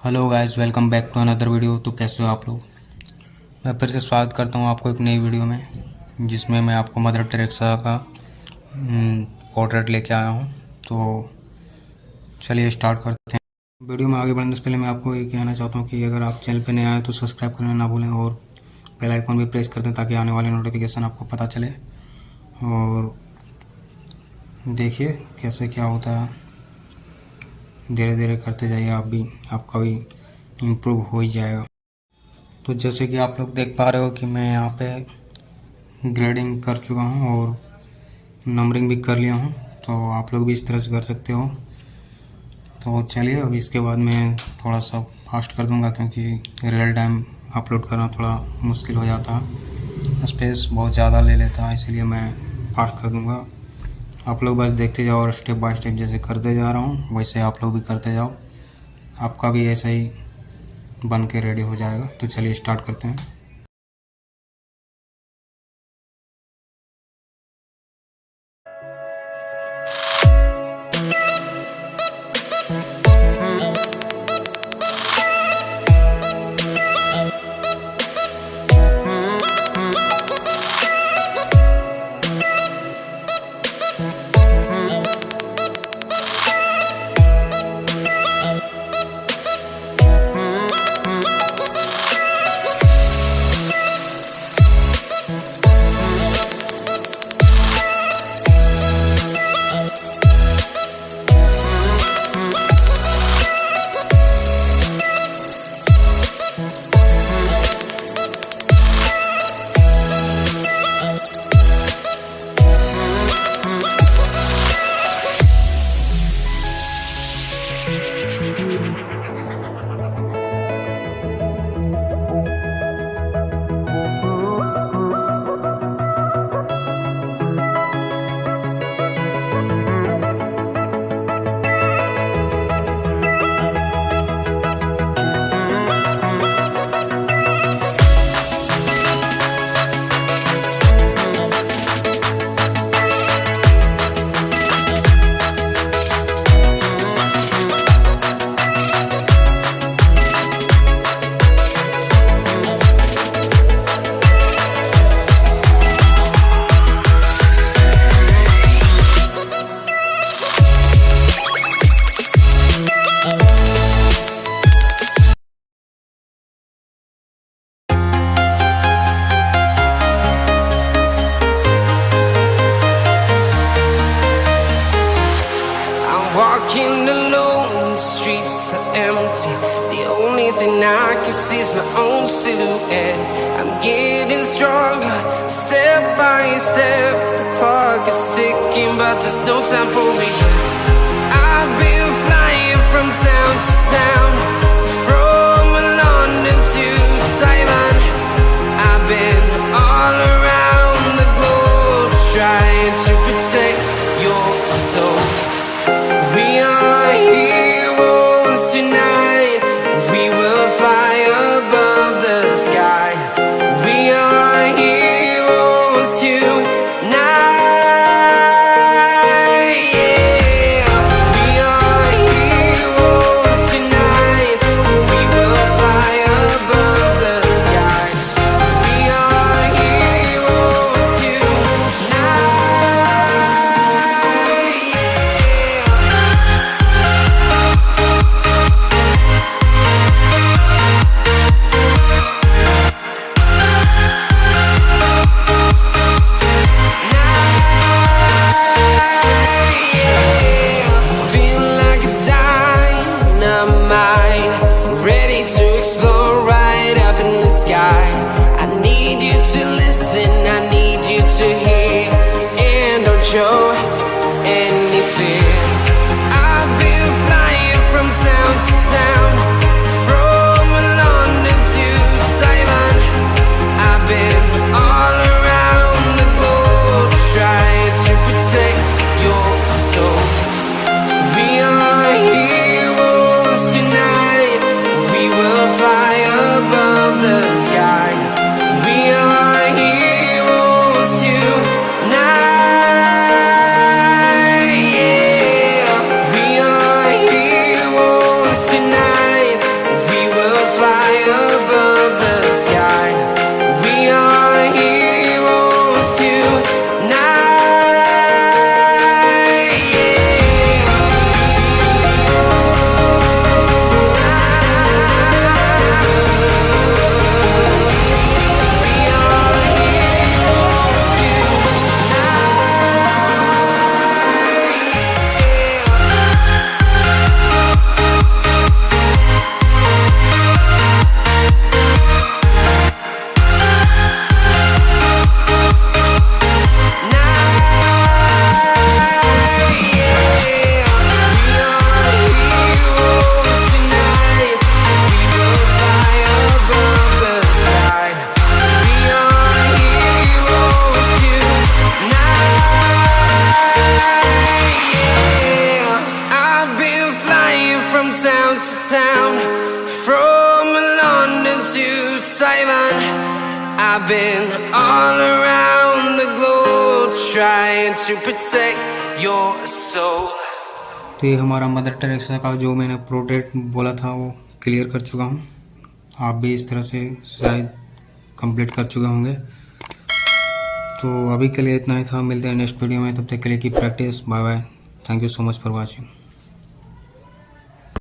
Hello guys, welcome back to another video. तो कैसे हो आप लोग। मैं फिर से स्वागत करता हूं आपको एक नई वीडियो में, जिसमें मैं आपको मदर टेरेसा का पोर्ट्रेट लेके आया हूं। तो चलिए स्टार्ट करते हैं। वीडियो में आगे बढ़ने से पहले मैं आपको ये कहना चाहता हूं कि अगर आप चैनल पर नए आए तो सब्सक्राइब करना ना भूलें और बेल आइकन भी प्रेस कर दें ताकि आने वाले नोटिफिकेशन आपको पता चले। और देखिए कैसे क्या होता है, धीरे धीरे करते जाइए, आप भी, आपका भी इम्प्रूव हो ही जाएगा। तो जैसे कि आप लोग देख पा रहे हो कि मैं यहाँ पे ग्रेडिंग कर चुका हूँ और नंबरिंग भी कर लिया हूँ। तो आप लोग भी इस तरह से कर सकते हो। तो चलिए अभी इसके बाद मैं थोड़ा सा फास्ट कर दूँगा, क्योंकि रियल टाइम अपलोड करना थोड़ा मुश्किल हो जाता है, स्पेस बहुत ज़्यादा ले लेता है, इसलिए मैं फास्ट कर दूँगा। आप लोग बस देखते जाओ और स्टेप बाय स्टेप जैसे करते जा रहा हूँ वैसे आप लोग भी करते जाओ, आपका भी ऐसा ही बन के रेडी हो जाएगा। तो चलिए स्टार्ट करते हैं। Walking alone, the streets are empty. The only thing I can see is my own silhouette. I'm getting stronger, step by step. The clock is ticking, but there's no time for me. I've been flying from town to town, from London to Taiwan. I've been all around the globe, trying to protect your soul. We are heroes tonight. We will fly above the sky. We are heroes tonight. Yeah. to town, from London to Taiwan. I've been all around the globe trying to protect your soul. तो ये हमारा mother Teresa का जो मैंने product बोला था वो clear कर चुका हूँ। आप भी इस तरह से शायद कंप्लीट कर चुके होंगे। तो अभी के लिए इतना ही था, मिलते हैं नेक्स्ट वीडियो में, तब तक के लिए की practice. Bye bye, thank you so much for watching.